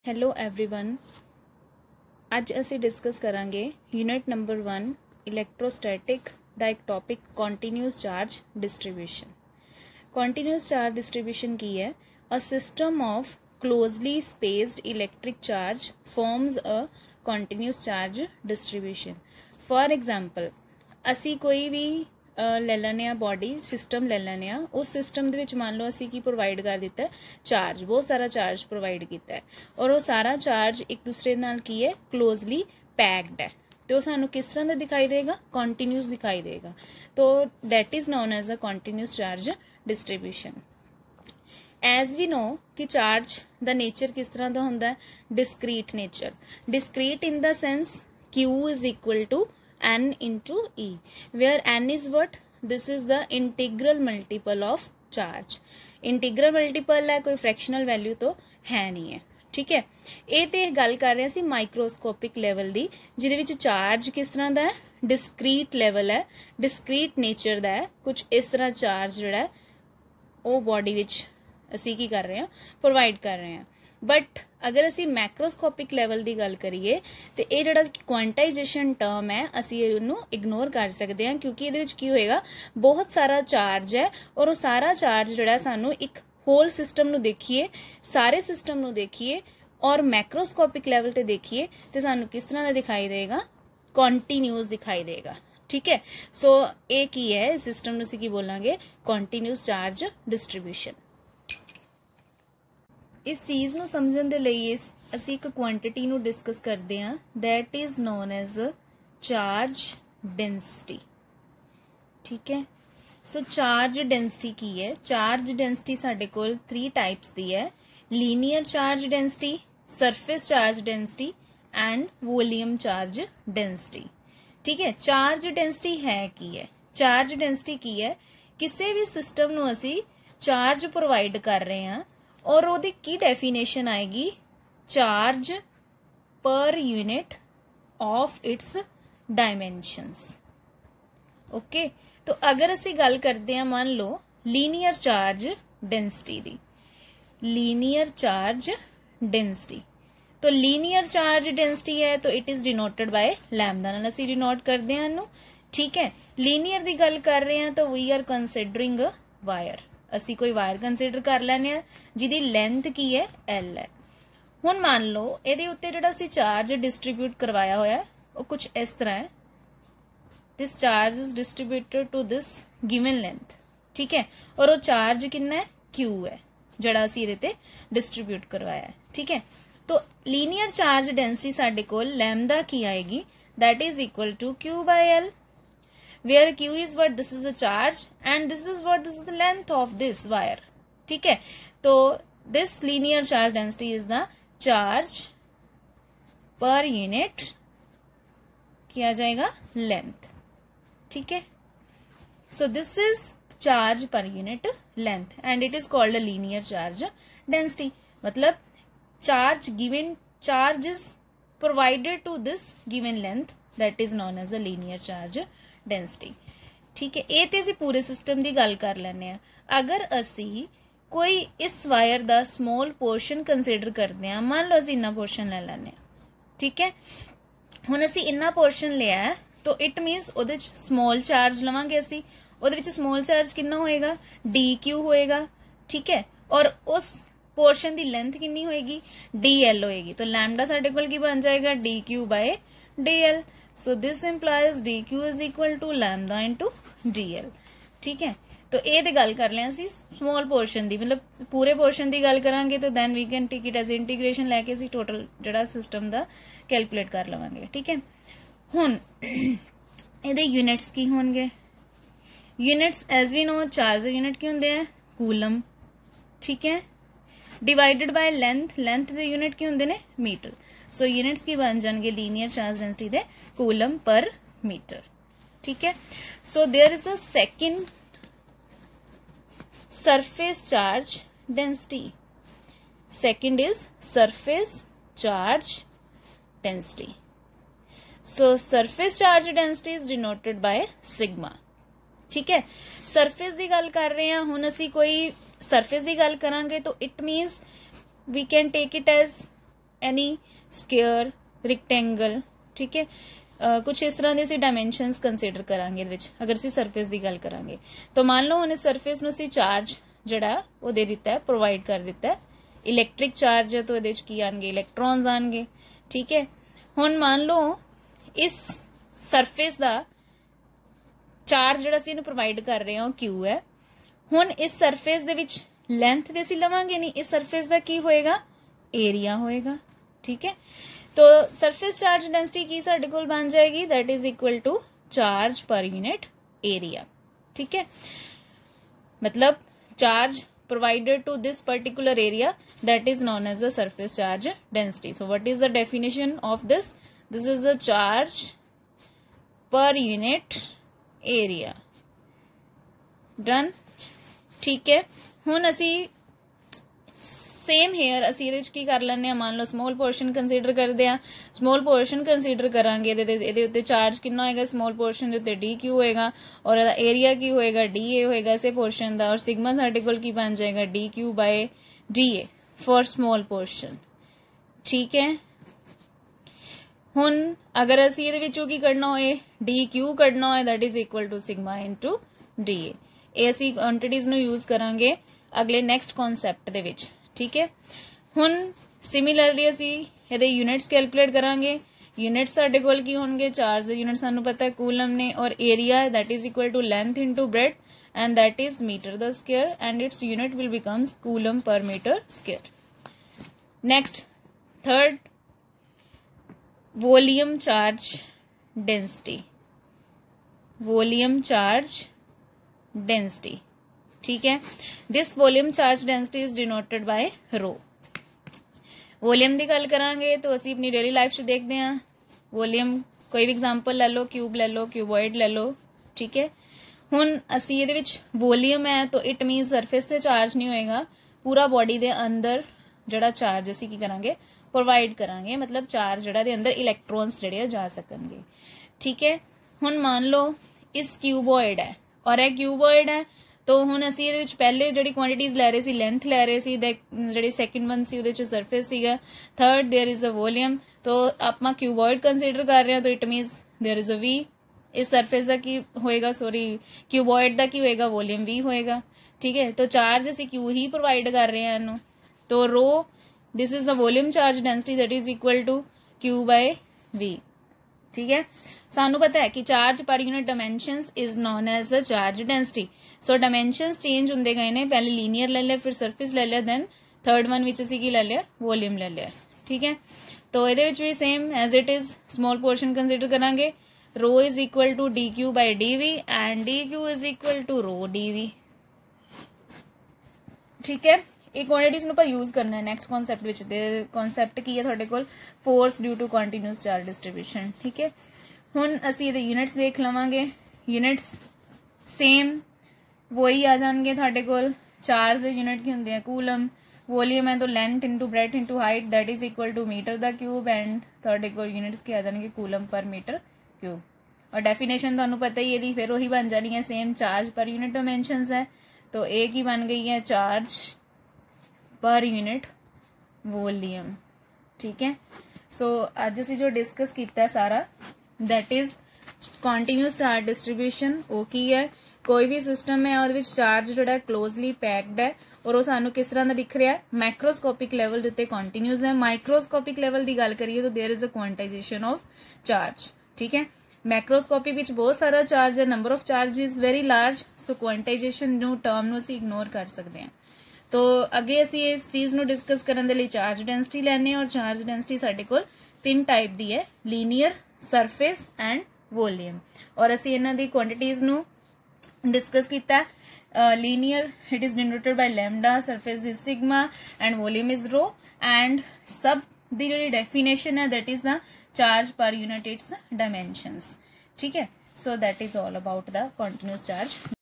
Hello everyone. ਅੱਜ ਅਸੀਂ discuss ਕਰਾਂਗੇ ਯੂਨਿਟ ਨੰਬਰ 1 ਇਲੈਕਟ੍ਰੋਸਟੈਟਿਕ ਦਾ ਇੱਕ topic continuous charge distribution. Continuous charge distribution ਕੀ ਹੈ? A system of closely spaced electric charge forms a continuous charge distribution. For example ਅਸੀਂ ਕੋਈ ਵੀ ਲੈ ਲੈਂਦੇ ਹਾਂ बॉडी सिस्टम ले ਲੈਂਦੇ ਹਾਂ। उस सिस्टम ਦੇ ਵਿੱਚ ਮੰਨ ਲਓ ਅਸੀਂ ਕੀ ਪ੍ਰੋਵਾਈਡ ਕਰ ਦਿੱਤਾ ਚਾਰਜ, ਬਹੁਤ ਸਾਰਾ ਚਾਰਜ ਪ੍ਰੋਵਾਈਡ ਕੀਤਾ ਹੈ ਔਰ ਉਹ ਸਾਰਾ ਚਾਰਜ ਇੱਕ ਦੂਸਰੇ ਨਾਲ ਕੀ ਹੈ ਕਲੋਜ਼ਲੀ ਪੈਕਡ ਹੈ ਤੇ ਉਹ ਸਾਨੂੰ ਕਿਸ ਤਰ੍ਹਾਂ ਦਾ ਦਿਖਾਈ ਦੇਗਾ? ਕੰਟੀਨਿਊਸ ਦਿਖਾਈ ਦੇਗਾ। तो that is known as a continuous charge distribution. As we know कि चार्ज दा नेचर किस तरह का होंदा है? Discrete nature. Discrete in the sense Q is equal to n into E, where n is what? This is the integral multiple of charge. Integral multiple है, कोई fractional value तो है नहीं है। ठीक है, ये तो गल कर रहे हैं माइक्रोस्कोपिक लैवल की, जिहदे चार्ज किस तरह का है? डिस्क्रीट लैवल है, डिस्क्रीट नेचर का है। कुछ इस तरह चार्ज जिहड़ा है वो बॉडी विच असी की कर रहे हैं, प्रोवाइड कर रहे हैं। बट अगर असी मैक्रोस्कोपिक लैवल की गल करिए तो ये जिहड़ा क्वांटाइजेशन टर्म है असी इहनूं इग्नोर कर सकते हैं, क्योंकि इहदे विच की होएगा बहुत सारा चार्ज है और वो सारा चार्ज जिहड़ा सानूं एक होल सिस्टम नूं देखिए, सारे सिस्टम नूं देखिए और मैक्रोस्कोपिक लैवल ते देखिए तो सानूं किस तरह का दिखाई देगा? कॉन्टीन्यूस दिखाई देगा। ठीक है, सो ये की है सिस्टम नूं असीं की बोलांगे कॉन्टीन्यूस चार्ज डिस्ट्रीब्यूशन। इस चीज़ ਨੂੰ ਸਮਝਣ ਦੇ ਲਈ ਅਸੀਂ ਇੱਕ ਕੁਆਂਟੀਟੀ ਨੂੰ ਡਿਸਕਸ ਕਰਦੇ ਹਾਂ, that is known as charge density। ठीक है, सो चार्ज डेंसिटी की है? चार्ज डेंसिटी ਸਾਡੇ ਕੋਲ 3 टाइप्स ਦੀ है, linear charge density, surface charge density and volume charge density. ठीक है, चार्ज डेंसिटी है की है? चार्ज डेंसिटी की है? किसी भी सिस्टम ਨੂੰ ਅਸੀਂ चार्ज प्रोवाइड कर रहे हैं और ਉਹਦੀ ਕੀ डेफिनेशन आएगी? Charge per unit of its dimensions. Okay, तो अगर असी गल करते हैं मान लो लीनियर चार्ज डेंसिटी दी, लीनियर चार्ज डेंसिटी, तो लीनियर चार्ज डेंसिटी है तो it is denoted by lambda नाल असी डिनोट करते हैं इनू। ठीक है, लीनियर की गल कर रहे हैं तो वी आर कंसिडरिंग वायर, असी कोई वायर कंसिडर कर लैने जिहदी लेंथ की है L है। हुण मान लो इहदे उत्ते जिहड़ा असी चार्ज डिस्ट्रीब्यूट करवाया होया वो कुछ इस तरह है, this charge is distributed to this given length. ठीक है, और वो चार्ज कितना है? Q है जिहड़ा असी इहदे ते डिस्ट्रीब्यूट करवाया है। ठीक है, तो लीनियर चार्ज डेंसिटी साडे कोल लैम्डा की आएगी, that is equal to Q by L, where Q is what? This is the charge and this is what? This is the length of this wire। ठीक है, तो this linear charge density is the charge per unit किया जाएगा length। ठीक है, so this is charge per unit length and it is called a linear charge density। मतलब charge given, charge is provided to this given length, that is known as a linear charge density. ठीक है, ये तो असी पूरे system की गल कर लें। अगर असी कोई इस वायर का स्मॉल पोर्शन कंसिडर करते हैं, मान लो असी इन्ना पोर्शन ले लें। ठीक है, हुण असी इन्ना पोर्शन लिया है तो इट मीनस उहदे विच स्मॉल चार्ज लवांगे असी, उहदे विच स्मॉल चार्ज कितना होएगा? DQ होएगा। ठीक है, और उस पोर्शन की लेंथ कितनी होएगी? DL होएगी। तो लैम्डा साडे कोल की बन जाएगा? DQ by DL। So this implies DQ is equal to lambda into DL। ठीक है, तो ये तो गल कर लिया स्मॉल पोर्शन की, मतलब पूरे पोर्शन की गल करांगे तो then we can take it as integration लैके असी टोटल जिहड़ा सिस्टम दा कैलकुलेट कर लवांगे। ठीक है, हुण इहदे यूनिट्स की होणगे? Units as we know charge दे यूनिट की हुंदे हैं? कूलम। ठीक है, डिवाइडेड बाय लेंथ, लेंथ दे यूनिट की हुंदे ने? मीटर। सो यूनिट्स की बन जाएंगे लीनियर चार्ज डेंसिटी दे कूलम पर मीटर। ठीक है, so there is a second surface charge density. Second is surface charge density. So surface charge density is denoted by sigma. ठीक है, सरफेस की गल कर रहे हैं, हुण असी कोई सरफेस की गल करांगे तो it means we can take it as any square, rectangle, ठीक है। कुछ इस तरह ਦੇ ਅਸੀਂ ਡਾਇਮੈਂਸ਼ਨਸ ਕੰਸੀਡਰ ਕਰਾਂਗੇ ਇਹਦੇ ਵਿੱਚ, ਅਗਰ ਅਸੀਂ ਸਰਫੇਸ ਦੀ ਗੱਲ ਕਰਾਂਗੇ। ਤਾਂ ਮੰਨ ਲਓ ਹੁਣ ਇਸ ਸਰਫੇਸ ਨੂੰ ਅਸੀਂ ਚਾਰਜ ਜਿਹੜਾ ਉਹ ਦੇ ਦਿੱਤਾ ਹੈ, ਪ੍ਰੋਵਾਈਡ ਕਰ ਦਿੱਤਾ ਹੈ, ਇਲੈਕਟ੍ਰਿਕ ਚਾਰਜ ਹੈ, ਤਾਂ ਇਹਦੇ ਵਿੱਚ ਕੀ ਆਣਗੇ, ਇਲੈਕਟ੍ਰੋਨਸ ਆਣਗੇ, ਠੀਕ ਹੈ। ਹੁਣ ਮੰਨ ਲਓ ਇਸ ਸਰਫੇਸ ਦਾ ਚਾਰਜ ਜਿਹੜਾ ਅਸੀਂ ਇਹਨੂੰ ਪ੍ਰੋਵਾਈਡ ਕਰ ਰਹੇ ਹਾਂ ਉਹ Q ਹੈ। ਹੁਣ ਇਸ ਸਰਫੇਸ ਦੇ ਵਿੱਚ ਲੈਂਥ ਦੇ ਅਸੀਂ ਲਵਾਂਗੇ ਨਹੀਂ, ਇਸ ਸਰਫੇਸ ਦਾ ਕੀ ਹੋਏਗਾ, ਏਰੀਆ ਹੋਏਗਾ, ठीक है। तो सरफेस चार्ज डेंसिटी की साडे कोल बन जाएगी, that is equal to charge per unit area, ठीक है। मतलब charge provided to this particular area, that is known as the surface charge density. So what is the definition of this, this is the charge per unit area, done, ठीक है। हुण असी same here असी ਇਹਦੇ ਵਿੱਚ ਕੀ ਕਰ ਲੈਂਦੇ ਆ, ਮੰਨ ਲਓ ਸਮੋਲ ਪੋਰਸ਼ਨ ਕੰਸੀਡਰ ਕਰਦੇ ਆ, ਸਮੋਲ ਪੋਰਸ਼ਨ ਕੰਸੀਡਰ ਕਰਾਂਗੇ, ਇਹਦੇ ਉੱਤੇ ਚਾਰਜ ਕਿੰਨਾ ਹੋਏਗਾ, ਸਮੋਲ ਪੋਰਸ਼ਨ ਦੇ ਉੱਤੇ DQ ਹੋਏਗਾ, ਔਰ ਇਹਦਾ ਏਰੀਆ ਕੀ ਹੋਏਗਾ, DA ਹੋਏਗਾ ਇਸੇ ਪੋਰਸ਼ਨ ਦਾ, ਔਰ ਸਿਗਮਾ ਸਾਡੇ ਕੋਲ ਕੀ ਬਣ ਜਾਏਗਾ, DQ ਬਾय DA for small portion, ਠੀਕ ਹੈ। ਹੁਣ ਅਗਰ ਅਸੀਂ ਇਹਦੇ ਵਿੱਚੋਂ ਕੀ ਕੱਢਣਾ ਹੋਏ, DQ ਕੱਢਣਾ ਹੋਏ, that is equal to sigma into DA। ਇਹ ਅਸੀਂ ਕੁਆਂਟੀਟੀਜ਼ ਨੂੰ ਯੂਜ਼ ਕਰਾਂਗੇ ਅਗਲੇ ਨੈਕਸਟ ਕਨਸੈਪਟ ਦੇ ਵਿੱਚ, ठीक है। हुण सिमिलरली असी इहदे यूनिट्स कैलकुलेट करांगे। यूनिट्स साडे कोल की होणगे, चार्ज दे यूनिट सानू पता है कूलम ने, और area that is equal to length into breadth and that is metre the square and its unit will becomes coulomb per metre square. Next third, volume charge density, volume charge density, ठीक है। This volume charge density is denoted by rho. Volume की गल करांगे तो असी अपनी daily life च देखते हैं, वॉल्यूम कोई भी एग्जांपल ले लो, क्यूब ले लो, क्यूबॉइड ले लो, ठीक है। हुण असी इहदे विच वॉल्यूम है तो इट मीनस सरफेस से चार्ज नहीं होएगा, पूरा बॉडी दे अंदर जिहड़ा चार्ज असी की करांगे, प्रोवाइड करांगे, मतलब चार्ज जिहड़ा दे अंदर इलैक्ट्रॉन्स जिहड़े जा सकणगे, ठीक है। हुण मान लो इस क्यूबॉइड है और यह क्यूबॉइड है, तो हुण असी इहदे विच पहले जिहड़ी क्वांटिटीज लै रहे सी, लेंथ लै रहे सी, जिहड़ी सैकेंड वन सी उहदे च सरफेस सीगा, third there is a volume, तो आपां क्यूबॉइड कंसीडर कर रहे हैं, तो it means there is a V, इस सरफेस दा की होएगा, सॉरी क्यूबॉइड दा की होएगा, वॉल्यूम वी होएगा, ठीक है। तो चार्ज असी क्यू ही प्रोवाइड कर रहे हैं इहनूं, तो rho this is the volume charge density that is equal to q by v, ठीक है। सानू पता है कि charge per unit dimensions is known as the charge density. So dimensions change होंदे गए ने, पहले लीनियर ले लिया, फिर सरफेस ले लिया, देन थर्ड वन विच असी की ले लिया, वॉल्यूम ले लिया, ठीक है। तो इहदे विच भी same as it is small portion consider करांगे, rho is equal to DQ by DV and DQ is equal to rho DV, ठीक है। ਇਹ ਕੁਆਂਟੀਟੀਜ਼ ਨੂੰ ਆਪਾਂ ਯੂਜ਼ ਕਰਨਾ ਹੈ ਨੈਕਸਟ ਕਨਸੈਪਟ ਵਿੱਚ। ਦੇ ਕਨਸੈਪਟ ਕੀ ਹੈ ਤੁਹਾਡੇ ਕੋਲ, force due to continuous charge distribution, ਠੀਕ ਹੈ। ਹੁਣ ਅਸੀਂ ਇਹਦੇ ਯੂਨਿਟਸ ਦੇਖ ਲਵਾਂਗੇ, ਯੂਨਿਟਸ ਸੇਮ वही आ जाएंगे ਤੁਹਾਡੇ ਕੋਲ। चार्ज के यूनिट की होंगे कूलम, वॉल्यूम है तो length into breadth into height that is equal to metre the cube and ਤੁਹਾਡੇ ਕੋਲ यूनिट्स की आ जाएंगे कूलम पर मीटर क्यूब। और डेफिनेशन ਤੁਹਾਨੂੰ पता ही है, फिर वही बन जानी है same, charge per unit dimensions है, तो ए की बन गई है चार्ज पर यूनिट वॉल्यूम, ठीक है। सो अज असी जो डिस्कस किया सारा that is continuous charge distribution. वो की है, कोई भी सिस्टम है और चार्ज जो क्लोजली पैक्ड है और वो सानू किस तरह का दिख रहा है, मैक्रोस्कोपिक लेवल के उत्ते कंटीन्यूअस है। माइक्रोस्कोपिक लेवल की गल करिए तो there is a quantization of charge, ठीक है। मैक्रोस्कोपिक विच बहुत सारा चार्ज है, number of charge is very large, so quantization जो टर्म नूं असीं इग्नोर कर सकते हैं। तो अगे असीं इस चीज नूं डिस्कस करन दे लई चार्ज डेंसिटी लैने, और चार्ज डेंसिटी साडे कोल 3 टाइप दी है, लीनियर, सरफेस एंड वॉल्यूम। और असीं इन्हां दी क्वांटिटीज नूं डिस्कस किया। Linear it is denoted by lambda, surface is sigma and volume is rho, and सब दी जो डेफिनेशन है that is the charge per unit its dimensions, ठीक है। So that is all about the continuous charge.